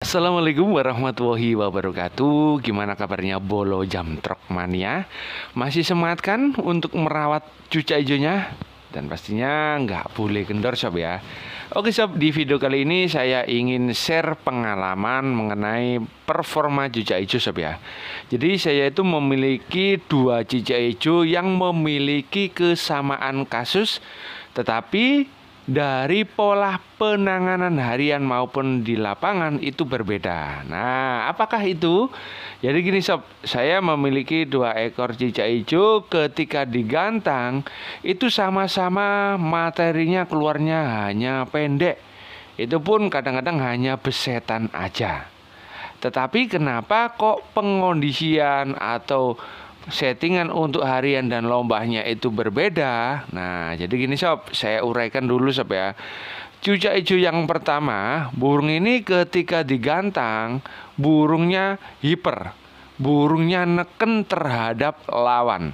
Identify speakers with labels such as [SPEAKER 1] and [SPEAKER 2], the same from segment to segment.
[SPEAKER 1] Assalamualaikum warahmatullahi wabarakatuh. Gimana kabarnya Bolo Jamtrok Mania? Masih semangat kan untuk merawat cuca hijaunya? Dan pastinya nggak boleh kendor sob ya. Oke sob, di video kali ini saya ingin share pengalaman mengenai performa cuca hijau sob ya. Jadi saya itu memiliki dua cuca hijau yang memiliki kesamaan kasus, tetapi dari pola penanganan harian maupun di lapangan itu berbeda. Nah, apakah itu? Jadi gini sob, saya memiliki dua ekor cicak hijau, ketika digantang itu sama-sama materinya keluarnya hanya pendek. Itu pun kadang-kadang hanya besetan aja. Tetapi kenapa kok pengondisian atau settingan untuk harian dan lombanya itu berbeda? Nah, jadi gini sob, saya uraikan dulu sob ya. Cucak hijau yang pertama, burung ini ketika digantang, burungnya hiper. Burungnya neken terhadap lawan.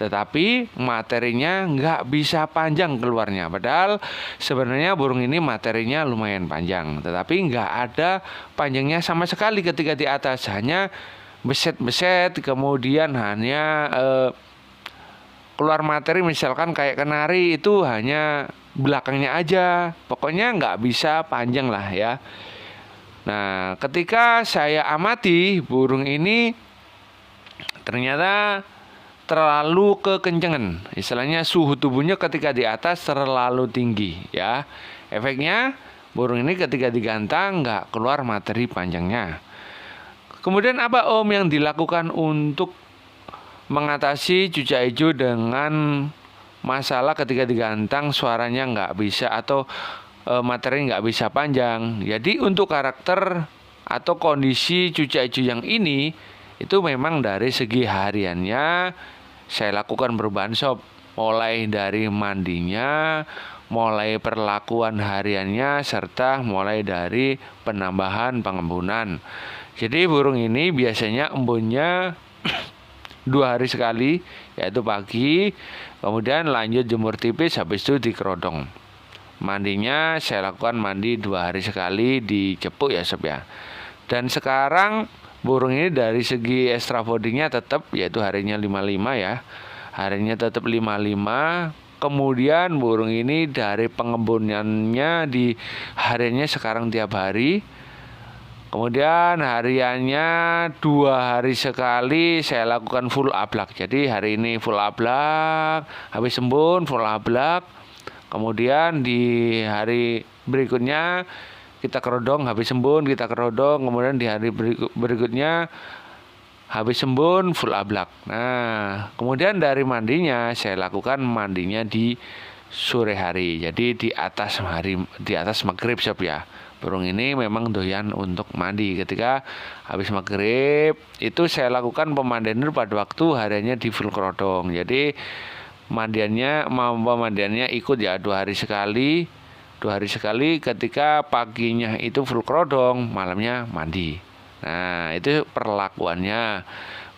[SPEAKER 1] Tetapi materinya nggak bisa panjang keluarnya. Padahal sebenarnya burung ini materinya lumayan panjang. Tetapi nggak ada panjangnya sama sekali ketika di atas. Hanya beset-beset, kemudian hanya keluar materi misalkan kayak kenari itu hanya belakangnya aja, pokoknya nggak bisa panjang lah ya. Nah, ketika saya amati burung ini ternyata terlalu kekencengan, istilahnya suhu tubuhnya ketika di atas terlalu tinggi ya. Efeknya burung ini ketika digantang nggak keluar materi panjangnya. Kemudian apa Om yang dilakukan untuk mengatasi cucak hijau dengan masalah ketika digantang suaranya nggak bisa atau materi nggak bisa panjang? Jadi untuk karakter atau kondisi cucak hijau yang ini itu memang dari segi hariannya saya lakukan perubahan sob. Mulai dari mandinya, mulai perlakuan hariannya, serta mulai dari penambahan pengembunan. Jadi burung ini biasanya embunnya 2 hari sekali, yaitu pagi, kemudian lanjut jemur tipis, habis itu dikerodong. Mandinya saya lakukan mandi 2 hari sekali, dicepuk ya sob ya. Dan sekarang burung ini dari segi extra body-nya tetap, yaitu harinya 55 ya. Harinya tetap 55. Kemudian burung ini dari pengembunannya di hariannya sekarang tiap hari. Kemudian hariannya 2 hari sekali saya lakukan full ablak. Jadi hari ini full ablak, habis embun full ablak. Kemudian di hari berikutnya kita kerodong, habis embun kita kerodong. Kemudian di hari berikutnya habis embun full ablak. Nah, kemudian dari mandinya saya lakukan mandinya di sore hari. Jadi di atas maghrib sob ya. Burung ini memang doyan untuk mandi. Ketika habis maghrib itu saya lakukan pemandian pada waktu hariannya di full kerodong. Jadi pemandiannya ikut ya 2 hari sekali. 2 hari sekali, ketika paginya itu full kerodong, malamnya mandi. Nah, itu perlakuannya.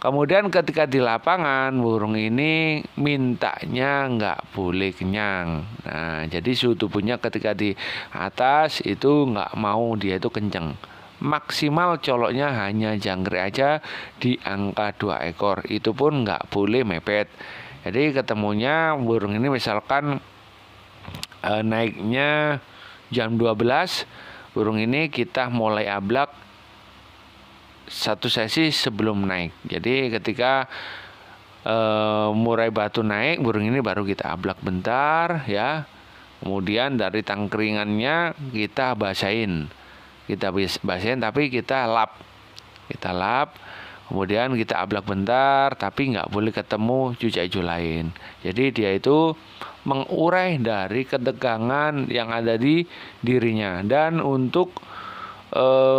[SPEAKER 1] Kemudian ketika di lapangan burung ini mintanya nggak boleh kenyang. Nah, jadi suhu tubuhnya ketika di atas itu nggak mau dia itu kenceng. Maksimal coloknya hanya jangkrik aja di angka 2 ekor. Itu pun nggak boleh mepet. Jadi ketemunya burung ini misalkan naiknya jam 12, burung ini kita mulai ablak 1 sesi sebelum naik. Jadi ketika murai batu naik, burung ini baru kita ablak bentar ya. Kemudian dari tangkringannya kita basahin. Tapi kita lap. Kemudian kita ablak bentar, tapi nggak boleh ketemu cucak hijau lain. Jadi dia itu mengurai dari ketegangan yang ada di dirinya. Dan untuk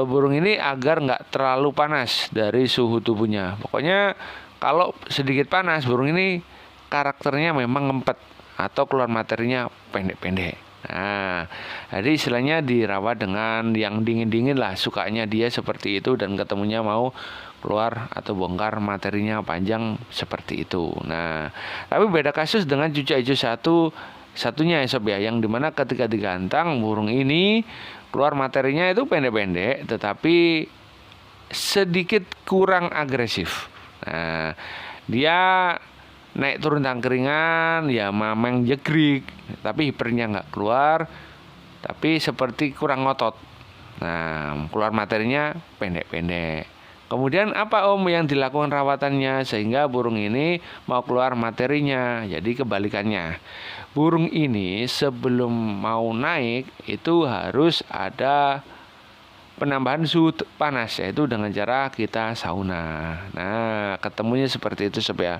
[SPEAKER 1] burung ini agar nggak terlalu panas dari suhu tubuhnya. Pokoknya kalau sedikit panas, burung ini karakternya memang ngempet atau keluar materinya pendek-pendek. Nah, jadi istilahnya dirawat dengan yang dingin-dingin lah, sukanya dia seperti itu, dan ketemunya mau keluar atau bongkar materinya panjang seperti itu. Nah, tapi beda kasus dengan cucak hijau satunya ya sob ya, yang dimana ketika digantang burung ini keluar materinya itu pendek-pendek tetapi sedikit kurang agresif. Nah, dia naik turun tangkringan ya mameng jegrik, tapi hipernya nggak keluar, tapi seperti kurang ngotot. Nah, keluar materinya pendek-pendek. Kemudian apa Om yang dilakukan rawatannya sehingga burung ini mau keluar materinya? Jadi kebalikannya. Burung ini sebelum mau naik itu harus ada penambahan suhu panas, yaitu dengan cara kita sauna. Nah, ketemunya seperti itu Sob ya.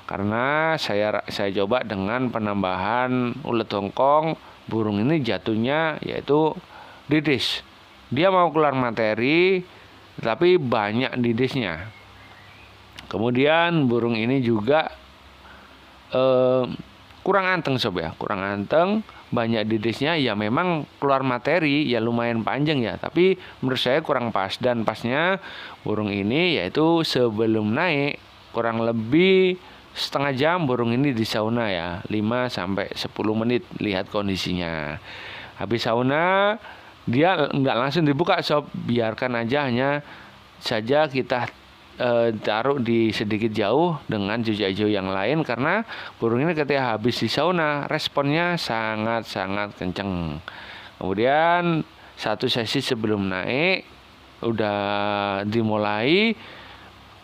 [SPEAKER 1] Karena saya coba dengan penambahan ulet hongkong, burung ini jatuhnya yaitu didis. Dia mau keluar materi tapi banyak didisnya. Kemudian burung ini juga kurang anteng Sob ya, kurang anteng, banyak didisnya, ya memang keluar materi ya lumayan panjang ya, tapi menurut saya kurang pas. Dan pasnya burung ini yaitu sebelum naik kurang lebih setengah jam burung ini di sauna ya, 5-10 menit lihat kondisinya. Habis sauna dia nggak langsung dibuka Sob, biarkan aja, hanya saja kita taruh di sedikit jauh dengan jejak hijau yang lain, karena burung ini ketika habis di sauna responnya sangat-sangat kenceng. Kemudian satu sesi sebelum naik udah dimulai,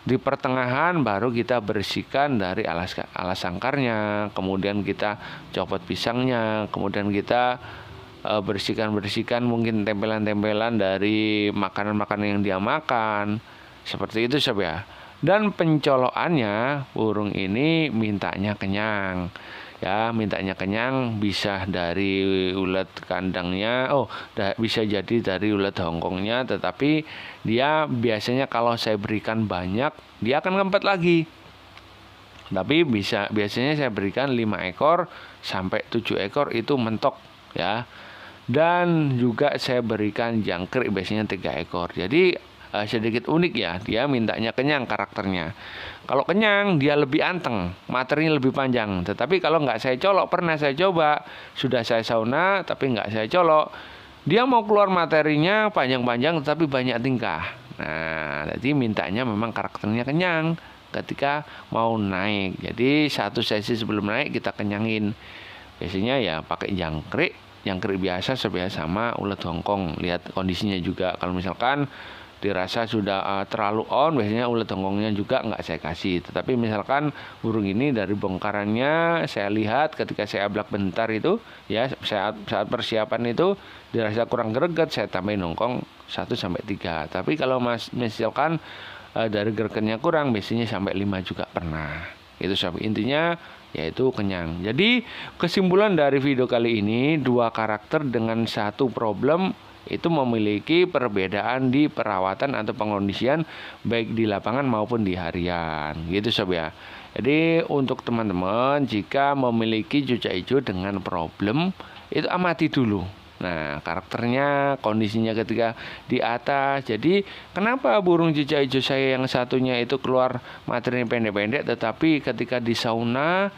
[SPEAKER 1] di pertengahan baru kita bersihkan dari alas sangkarnya, kemudian kita copot pisangnya, kemudian kita bersihkan mungkin tempelan-tempelan dari makanan-makanan yang dia makan. Seperti itu Sob ya. Dan pencolokannya burung ini mintanya kenyang. Ya, mintanya kenyang bisa dari ulet kandangnya, bisa jadi dari ulet hongkongnya, tetapi dia biasanya kalau saya berikan banyak, dia akan ngempet lagi. Tapi biasanya saya berikan 5 ekor sampai 7 ekor itu mentok ya. Dan juga saya berikan jangkrik biasanya 3 ekor. Jadi sedikit unik ya, dia mintanya kenyang karakternya. Kalau kenyang dia lebih anteng, materinya lebih panjang. Tetapi kalau nggak saya colok, pernah saya coba, sudah saya sauna tapi nggak saya colok, dia mau keluar materinya panjang-panjang tetapi banyak tingkah. Nah, jadi mintanya memang karakternya kenyang ketika mau naik. Jadi satu sesi sebelum naik kita kenyangin. Biasanya ya pakai jangkrik biasa sama ulet hongkong. Lihat kondisinya juga. Kalau misalkan dirasa sudah terlalu on, biasanya ulet hongkongnya juga nggak saya kasih. Tetapi misalkan burung ini dari bongkarannya saya lihat ketika saya ablak bentar itu ya, saat persiapan itu dirasa kurang greget, saya tambahin hongkong 1-3. Tapi kalau misalkan dari gregetnya kurang, biasanya sampai 5 juga pernah. Itu Sob, intinya yaitu kenyang. Jadi kesimpulan dari video kali ini, 2 karakter dengan 1 problem itu memiliki perbedaan di perawatan atau pengondisian baik di lapangan maupun di harian, gitu Sob ya. Jadi untuk teman-teman jika memiliki cucak hijau dengan problem, itu amati dulu. Nah, karakternya, kondisinya ketika di atas. Jadi kenapa burung cucak hijau saya yang satunya itu keluar materinya pendek-pendek, tetapi ketika di sauna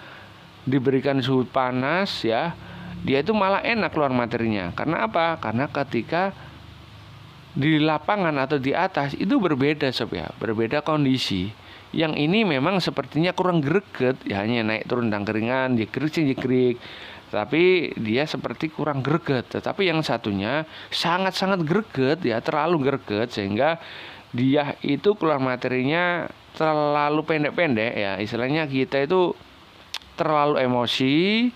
[SPEAKER 1] diberikan suhu panas ya, dia itu malah enak keluar materinya. Karena apa? Karena ketika di lapangan atau di atas itu berbeda Sob ya, berbeda kondisi. Yang ini memang sepertinya kurang greget ya, hanya naik turun tangkringan, jekrik, tapi dia seperti kurang greget. Tetapi yang satunya sangat-sangat greget ya, terlalu greget sehingga dia itu keluar materinya terlalu pendek-pendek ya. Istilahnya kita itu terlalu emosi,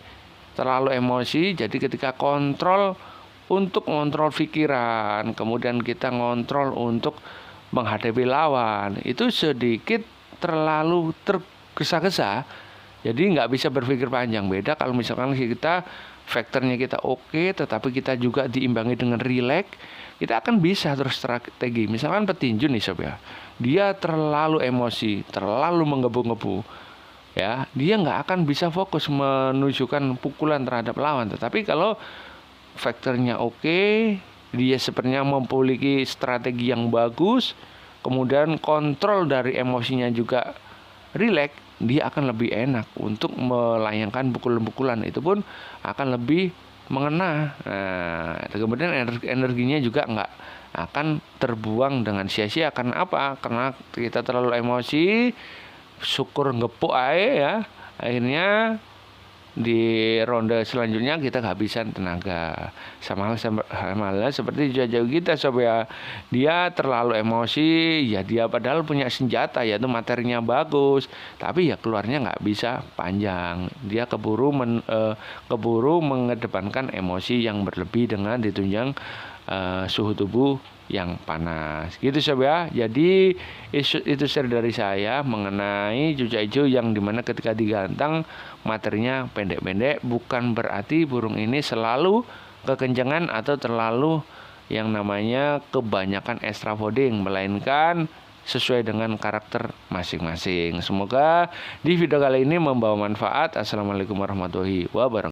[SPEAKER 1] jadi ketika kontrol untuk ngontrol pikiran, kemudian kita ngontrol untuk menghadapi lawan, itu sedikit terlalu tergesa-gesa, jadi nggak bisa berpikir panjang. Beda kalau misalkan kita faktornya kita oke, tetapi kita juga diimbangi dengan rileks, kita akan bisa terus strategi. Misalkan petinju nih Sob ya, dia terlalu emosi, terlalu menggebu-gebu ya, dia nggak akan bisa fokus menunjukkan pukulan terhadap lawan. Tetapi kalau faktornya oke, dia sepertinya memiliki strategi yang bagus, kemudian kontrol dari emosinya juga rileks, dia akan lebih enak untuk melayangkan pukulan-pukulan. Itu pun akan lebih mengena. Nah, kemudian energinya juga nggak akan terbuang dengan sia-sia. Karena apa? Karena kita terlalu emosi, syukur ngepuk aja ya. Akhirnya di ronde selanjutnya kita kehabisan tenaga. Sama halnya seperti jauh kita sob ya. Dia terlalu emosi, ya dia padahal punya senjata yaitu materinya bagus, tapi ya keluarnya nggak bisa panjang. Dia keburu mengedepankan emosi yang berlebih dengan ditunjang suhu tubuh yang panas gitu sob ya. Jadi itu share dari saya mengenai cucak hijau yang dimana ketika digantang materinya pendek-pendek. Bukan berarti burung ini selalu kekencangan atau terlalu yang namanya kebanyakan extra fooding, melainkan sesuai dengan karakter masing-masing. Semoga di video kali ini membawa manfaat. Assalamualaikum warahmatullahi wabarakatuh.